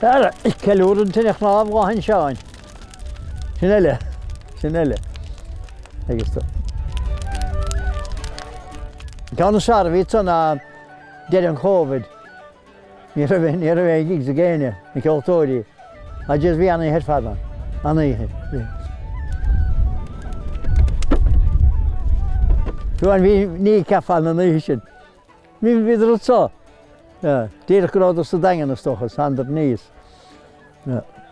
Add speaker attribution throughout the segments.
Speaker 1: Ceúr tine chláb bháin seáin. Sin eile. Agus tá. Gan sar bhí sanna dead an Covid. Ní raibh gig sa géine, Mícheál Toose. A just bhí anna head fada. Anna ihe. Tuain bhí ní ceafáil na nuí sin. Bhí rud sá. Díadach go rád sa daingan na stochas, handar níos.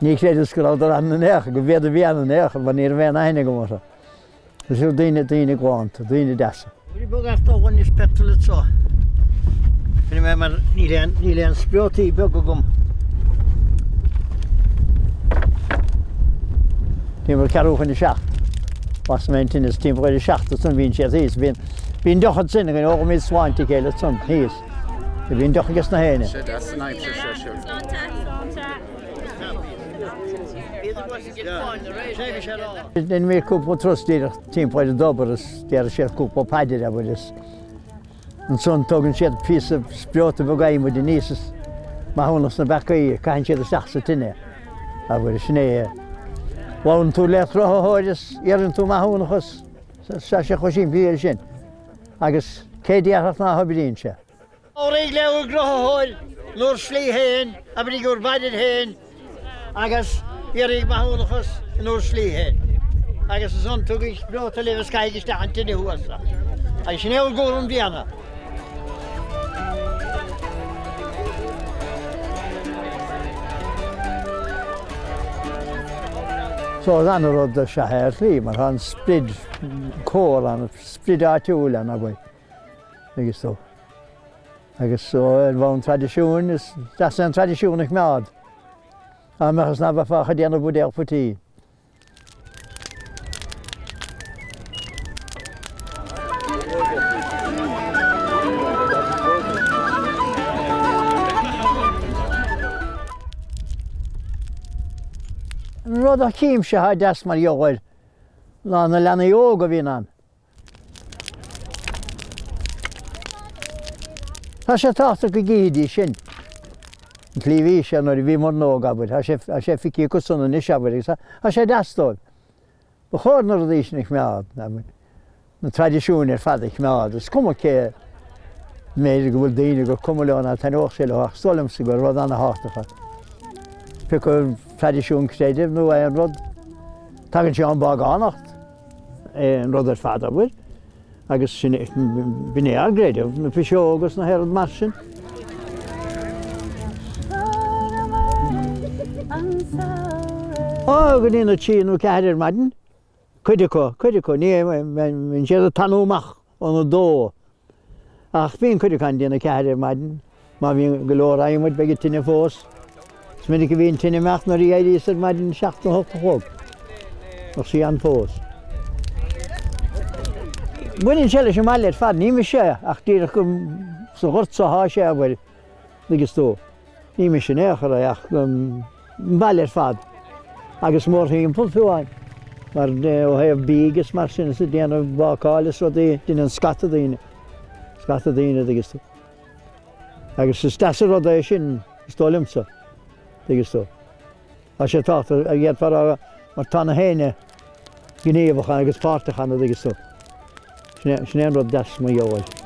Speaker 1: Ní créidir go rád an na necha, go bhéad a bhí an na necha, ba ní bhéan aine go mar. Sú daoine gháanta, daoine deasa. Bhí bugart óhain is petrol sá. Bhí mé mar ní leon spiótaí beg go gom. Ní mar cearúchan na seach. Was mé tinnis tí bhfuil seachta san bhín sé híos. Bhín dochad sinna gan óga míid sváinte céile san híos. Bhín dochad gas na héine.
Speaker 2: Sé das an aimse se.
Speaker 1: Den mé cúpla trostíach tímpáid a dobaras dear sé cúpla paidir a bhfuilis. An son tugann siad píos spióta bagaí mu de níosas maithúnas na becaí, caihann siad a seach sa tine a bhfuilis sné. Bháin tú le trothaóiris iarrann tú maithúnachas sa sé chuisín bhíal sin. Agus cé déarach ná habidín se. Óraigh le grothaóil, nuair slí héin, a bhí gur baidir héin, agus iarraigh maithúnachas nuair slí héin. Agus an son tugaigh spióta le bhscaigis de an tine huasa. Agus sin éil gúr an bíana. So an rud a se héir lí, mar an sprid cór an sprid áitiúil an a bhaid. Agus tó. Agus so bhain traidisiúin, das an traidisiúin ag mead. A mechas na bhafacha déanana budéal putí. Rud a cím se ha des mar jóir ná na lena jóga bhín an. Tá sé táta go gídí sin. Clíhí sé nóir bhí mar nóga bud, a sé ficí cosúna ní seabhar, a sé destóil. Ba chóir na rudís nig mead, na traidisiúin fadaich mead, is cuma cé méidir go bhfuil daoine go cuma leána tan óch sé leach stolam sa go rud anna hátacha. Pico tradiisiún créidir nó an rud. Tagann sé an bag annacht an rud ar fada bhfuil, agus sin bhí agréidir na pisio agus na head mar sin. Ó, go dtíana tíanú ceidir maidin. Cuidico, ní minn séad a tanúmach an dó. Ach bhíon cuidicán díana ceidir maidin, má bhíon go leor aimmuid beag tine fós. Sminnig bhíon tine imeacht mar í éiríosar maidin 7-8 ach sí an fós. Buinn se leis an maiile fad ní me sé ach díadach go sa ghort sa há sé bhfuil agus tó. Ní me sin éachar ach maiile fad. Agus mór híon pulfiúáin. Mar ó heamh bígus mar sin sa déanamh bácáilis rud duine an scata daoine. Scata daoine agus tó. Agus is deasa rud é sin stólimsa. Agus tó. A sé táta a dhéad far mar tána héine gníomhachan agus pártachan agus tó. Sin rud des mo jóil.